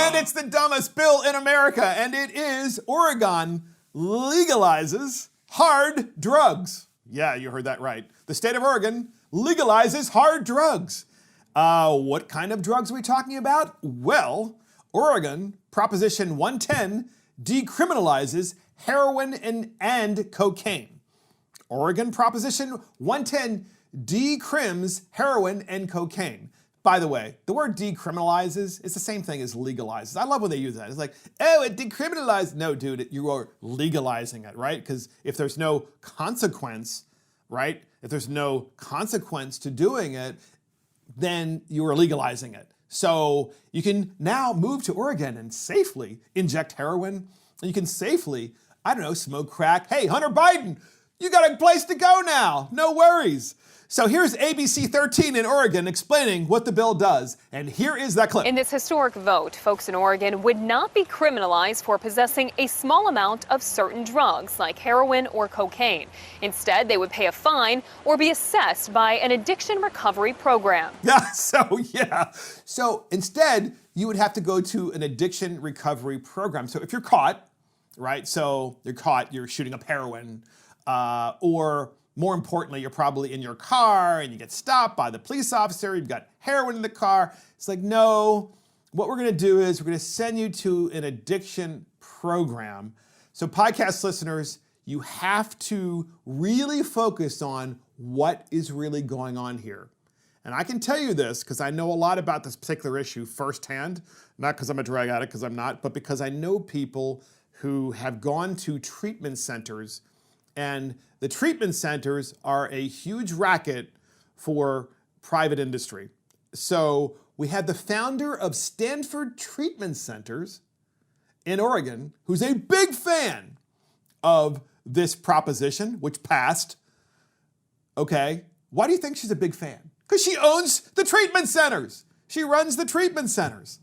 And it's the dumbest bill in America, and it is Oregon legalizes hard drugs. Yeah, you heard that right. The state of Oregon legalizes hard drugs. What kind of drugs are we talking about? Well, Oregon Proposition 110 decriminalizes heroin and cocaine. Oregon Proposition 110 decrims heroin and cocaine. By the way, the word decriminalizes is the same thing as legalizes. I love when they use that. It's like, oh, it decriminalized. No, dude, you are legalizing it, right? Because if there's no consequence, right? If there's no consequence to doing it, then you are legalizing it. So you can now move to Oregon and safely inject heroin, and you can safely, I don't know, smoke crack. Hey, Hunter Biden, you got a place to go now. No worries. So here's ABC 13 in Oregon explaining what the bill does. And here is that clip. In this historic vote, folks in Oregon would not be criminalized for possessing a small amount of certain drugs like heroin or cocaine. Instead, they would pay a fine or be assessed by an addiction recovery program. So instead, you would have to go to an addiction recovery program. So if you're caught, right? So you're caught, you're shooting up heroin, or more importantly, you're probably in your car and you get stopped by the police officer, you've got heroin in the car. It's like, no, what we're gonna do is we're gonna send you to an addiction program. So podcast listeners, you have to really focus on what is really going on here. And I can tell you this because I know a lot about this particular issue firsthand, not because I'm a drug addict, because I'm not, but because I know people who have gone to treatment centers, and the treatment centers are a huge racket for private industry. So we had the founder of Stanford Treatment Centers in Oregon, who's a big fan of this proposition, which passed. Okay, why do you think she's a big fan? Because she owns the treatment centers. She runs the treatment centers.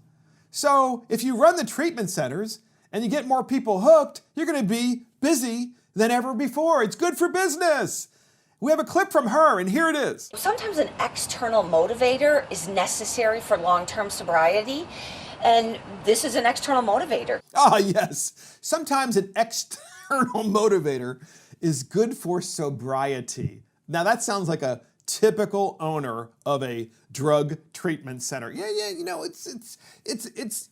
So if you run the treatment centers and you get more people hooked, you're gonna be busy than ever before. It's good for business. We have a clip from her, and here it is. Sometimes an external motivator is necessary for long-term sobriety, and this is an external motivator. Ah, yes. Sometimes an external motivator is good for sobriety. Now that sounds like a typical owner of a drug treatment center. Yeah, you know, it's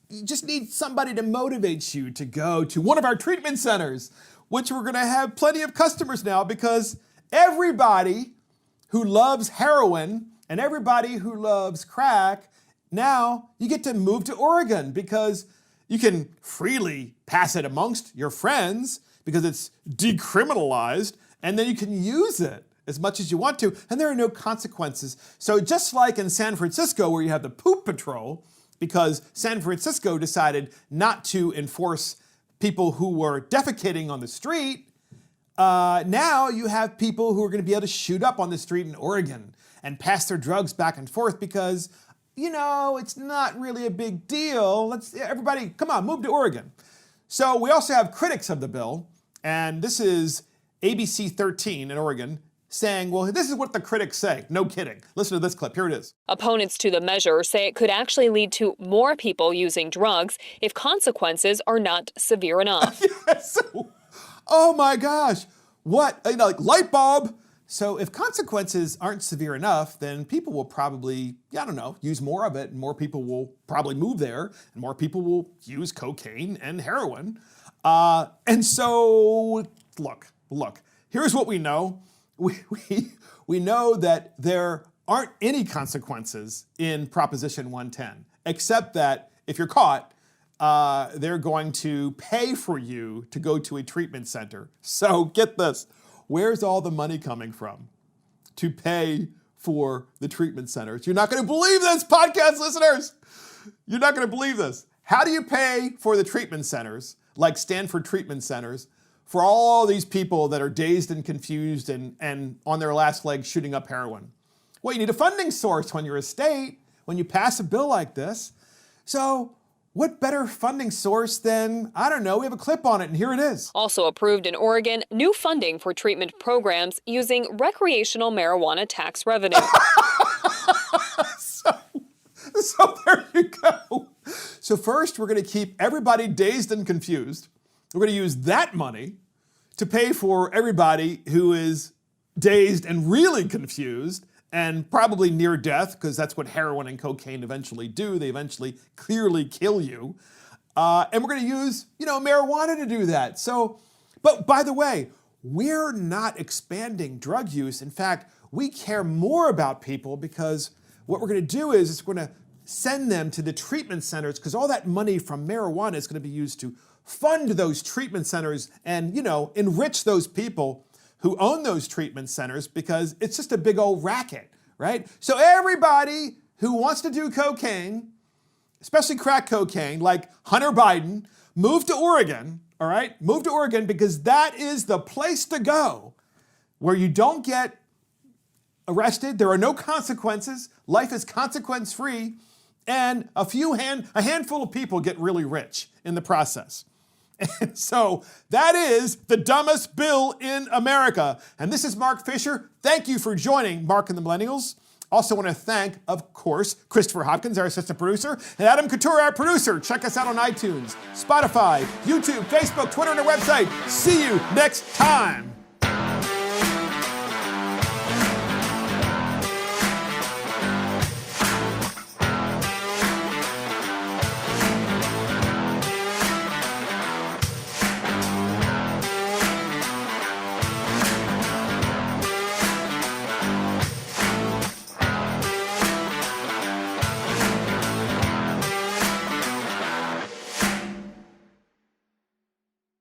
you just need somebody to motivate you to go to one of our treatment centers, which we're gonna have plenty of customers now because everybody who loves heroin and everybody who loves crack, now you get to move to Oregon because you can freely pass it amongst your friends because it's decriminalized, and then you can use it as much as you want to, and there are no consequences. So just like in San Francisco where you have the poop patrol, because San Francisco decided not to enforce people who were defecating on the street, now you have people who are going to be able to shoot up on the street in Oregon and pass their drugs back and forth because, you know, it's not really a big deal. Everybody, come on, move to Oregon. So we also have critics of the bill, and this is ABC 13 in Oregon saying, well, this is what the critics say. No kidding. Listen to this clip. Here it is. Opponents to the measure say it could actually lead to more people using drugs if consequences are not severe enough. Yes. Oh my gosh. What? You know, like light bulb. So if consequences aren't severe enough, then people will probably, I don't know, use more of it, and more people will probably move there, and more people will use cocaine and heroin. And so, look, here's what we know. We know that there aren't any consequences in Proposition 110, except that if you're caught, they're going to pay for you to go to a treatment center. So get this, where's all the money coming from to pay for the treatment centers? You're not gonna believe this, podcast listeners. You're not gonna believe this. How do you pay for the treatment centers, like Stanford Treatment Centers, for all these people that are dazed and confused and on their last leg shooting up heroin? Well, you need a funding source when you're a state, when you pass a bill like this. So what better funding source than, I don't know, we have a clip on it, and here it is. Also approved in Oregon, new funding for treatment programs using recreational marijuana tax revenue. So there you go. So first, we're going to keep everybody dazed and confused. We're going to use that money to pay for everybody who is dazed and really confused and probably near death, because that's what heroin and cocaine eventually do. They eventually clearly kill you. And we're going to use, marijuana to do that. So, but by the way, we're not expanding drug use. In fact, we care more about people, because what we're going to do is we're going to send them to the treatment centers, because all that money from marijuana is going to be used to fund those treatment centers and, enrich those people who own those treatment centers, because it's just a big old racket, right? So everybody who wants to do cocaine, especially crack cocaine, like Hunter Biden, move to Oregon, all right? Move to Oregon, because that is the place to go where you don't get arrested. There are no consequences. Life is consequence-free. And a handful of people get really rich in the process. And so that is the dumbest bill in America. And this is Mark Fisher. Thank you for joining Mark and the Millennials. Also want to thank, of course, Christopher Hopkins, our assistant producer, and Adam Couture, our producer. Check us out on iTunes, Spotify, YouTube, Facebook, Twitter, and our website. See you next time.